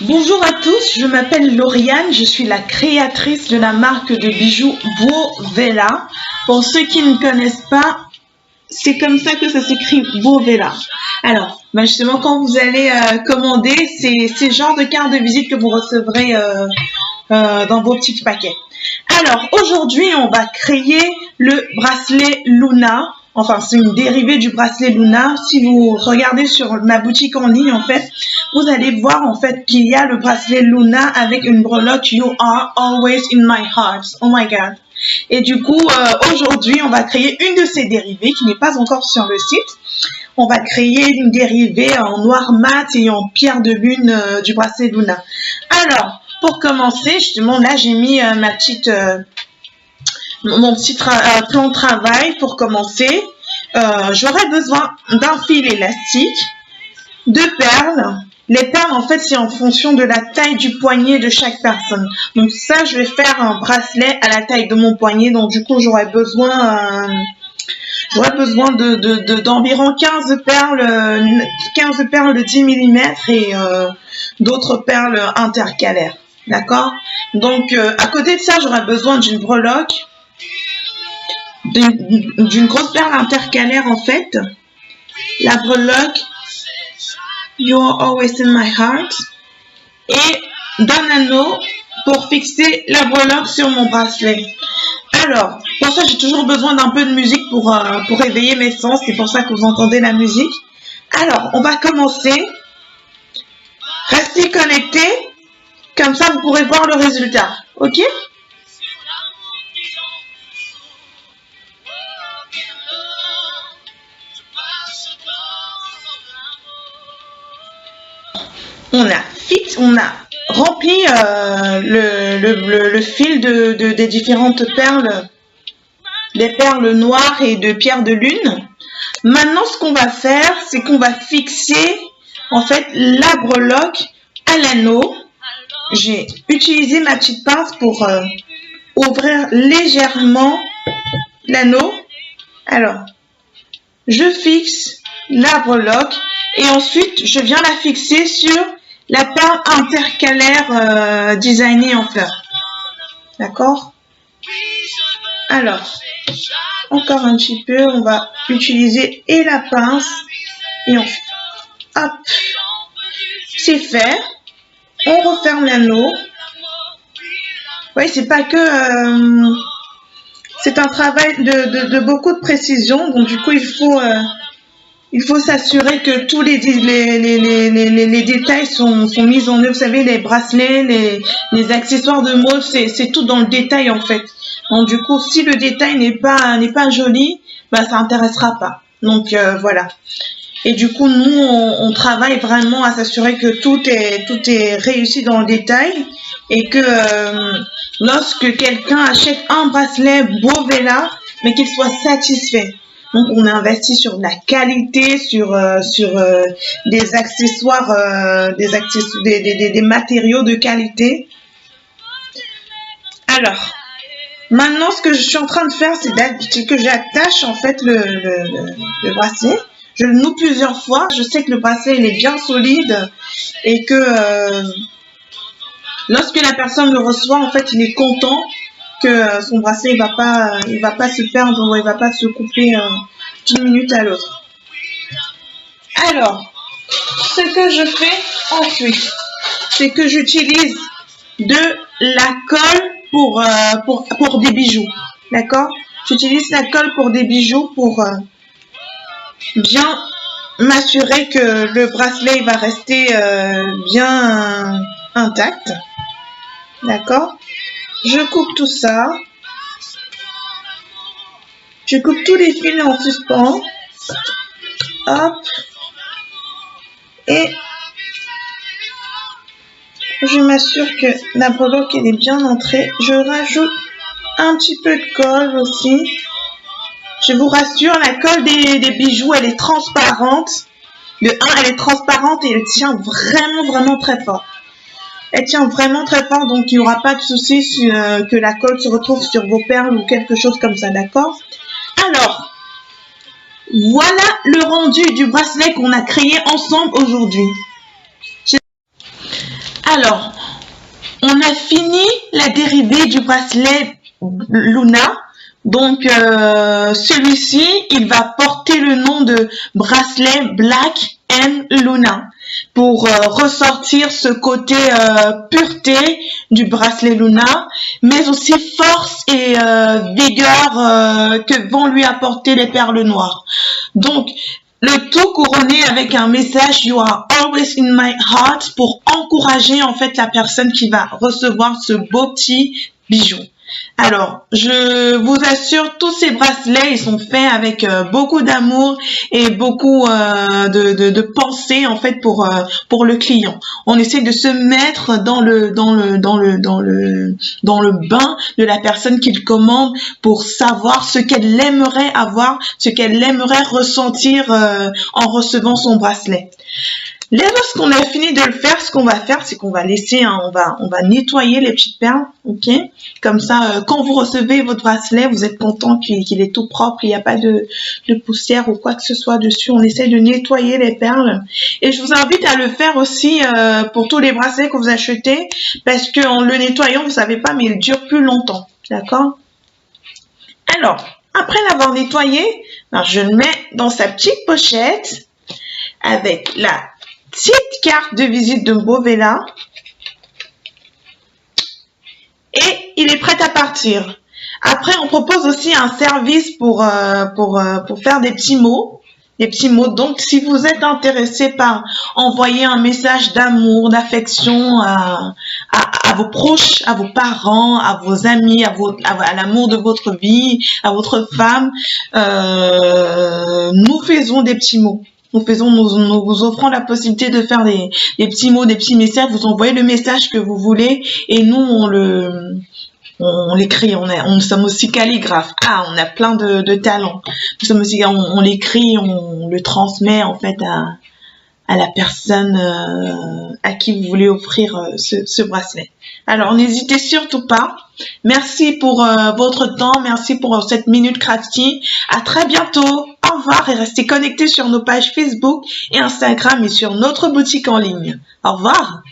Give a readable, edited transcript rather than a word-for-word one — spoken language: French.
Bonjour à tous, je m'appelle Lauriane, je suis la créatrice de la marque de bijoux Bovela. Pour ceux qui ne connaissent pas, c'est comme ça que ça s'écrit Bovela. Alors, justement, quand vous allez commander, c'est ce genre de carte de visite que vous recevrez dans vos petits paquets. Alors, aujourd'hui, on va créer le bracelet Luna. Enfin, c'est une dérivée du bracelet Luna. Si vous regardez sur ma boutique en ligne, en fait, vous allez voir en fait qu'il y a le bracelet Luna avec une breloque You are always in my heart. Oh my God. Et du coup, aujourd'hui, on va créer une de ces dérivées qui n'est pas encore sur le site. On va créer une dérivée en noir mat et en pierre de lune du bracelet Luna. Alors, pour commencer, justement, là, j'ai mis mon petit plan de travail pour commencer. J'aurai besoin d'un fil élastique, de perles. Les perles, en fait, c'est en fonction de la taille du poignet de chaque personne. Donc ça, je vais faire un bracelet à la taille de mon poignet. Donc du coup, j'aurai besoin d'environ 15 perles de 10 mm et d'autres perles intercalaires. D'accord? Donc à côté de ça, j'aurai besoin d'une breloque, d'une grosse perle intercalaire en fait. La breloque You're always in my heart et d'un anneau pour fixer la breloque sur mon bracelet. Alors, pour ça, j'ai toujours besoin d'un peu de musique pour éveiller mes sens. C'est pour ça que vous entendez la musique. Alors, on va commencer. Restez connectés. Comme ça, vous pourrez voir le résultat. OK? On a rempli le fil des différentes perles, des perles noires et de pierre de lune. Maintenant, ce qu'on va faire, c'est qu'on va fixer en fait la breloque à l'anneau. J'ai utilisé ma petite pince pour ouvrir légèrement l'anneau. Alors, je fixe la breloque et ensuite je viens la fixer sur la perle intercalaire designée en fleurs. D'accord? Alors, encore un petit peu, on va utiliser et la pince et on hop, c'est fait. On referme l'anneau. Oui, c'est pas que c'est un travail de beaucoup de précision, donc du coup il faut s'assurer que tous les détails sont mis en œuvre. Vous savez, les bracelets, les accessoires de mode, c'est tout dans le détail en fait. Donc du coup, si le détail n'est pas joli, ça intéressera pas. Donc voilà. Et du coup, nous, on travaille vraiment à s'assurer que tout est réussi dans le détail et que lorsque quelqu'un achète un bracelet Bovela, mais qu'il soit satisfait. Donc, on a investi sur de la qualité, sur des accessoires, des matériaux de qualité. Alors, maintenant, ce que je suis en train de faire, c'est que j'attache en fait le bracelet. Je le noue plusieurs fois. Je sais que le bracelet il est bien solide et que lorsque la personne le reçoit, en fait, il est content que son bracelet il va pas se perdre ou il va pas se couper d'une minute à l'autre. Alors, ce que je fais ensuite, c'est que j'utilise de la colle pour des bijoux. D'accord? J'utilise la colle pour des bijoux pour bien m'assurer que le bracelet va rester bien intact. D'accord? Je coupe tout ça. Je coupe tous les fils en suspens. Hop. Et je m'assure que la breloque elle est bien entrée. Je rajoute un petit peu de colle aussi. Je vous rassure, la colle des bijoux, elle est transparente. De 1, elle est transparente et elle tient vraiment très fort. Elle tient vraiment très fort, donc il n'y aura pas de souci que la colle se retrouve sur vos perles ou quelque chose comme ça, d'accord? Alors, voilà le rendu du bracelet qu'on a créé ensemble aujourd'hui. Alors, on a fini la dérivée du bracelet Luna. Donc, celui-ci, il va porter le nom de bracelet Black and Luna pour ressortir ce côté pureté du bracelet Luna, mais aussi force et vigueur que vont lui apporter les perles noires. Donc, le tout couronné avec un message You are always in my heart pour encourager en fait la personne qui va recevoir ce beau petit bijou. Alors, je vous assure, tous ces bracelets, ils sont faits avec beaucoup d'amour et beaucoup de pensée en fait pour le client. On essaie de se mettre dans le bain de la personne qui le commande pour savoir ce qu'elle aimerait avoir, ce qu'elle aimerait ressentir en recevant son bracelet. Lorsqu'on a fini de le faire, ce qu'on va faire, c'est qu'on va laisser, on va nettoyer les petites perles, ok? Comme ça, quand vous recevez votre bracelet, vous êtes content qu'il est tout propre, il n'y a pas de poussière ou quoi que ce soit dessus. On essaie de nettoyer les perles. Et je vous invite à le faire aussi pour tous les bracelets que vous achetez, parce qu'en le nettoyant, vous savez pas, mais il dure plus longtemps, d'accord? Alors, après l'avoir nettoyé, alors je le mets dans sa petite pochette avec la petite carte de visite de Bovella et il est prêt à partir. Après, on propose aussi un service pour faire des petits mots. Donc, si vous êtes intéressé par envoyer un message d'amour, d'affection à vos proches, à vos parents, à vos amis, à l'amour de votre vie, à votre femme, nous faisons des petits mots. Nous vous offrons la possibilité de faire des petits mots, des petits messages. Vous envoyez le message que vous voulez et nous, on l'écrit. Nous sommes aussi calligraphes. Ah, on a plein de talents. Nous sommes aussi, on l'écrit, on le transmet en fait à la personne à qui vous voulez offrir ce bracelet. Alors, n'hésitez surtout pas. Merci pour votre temps. Merci pour cette minute crafty. À très bientôt. Au revoir et restez connectés sur nos pages Facebook et Instagram et sur notre boutique en ligne. Au revoir.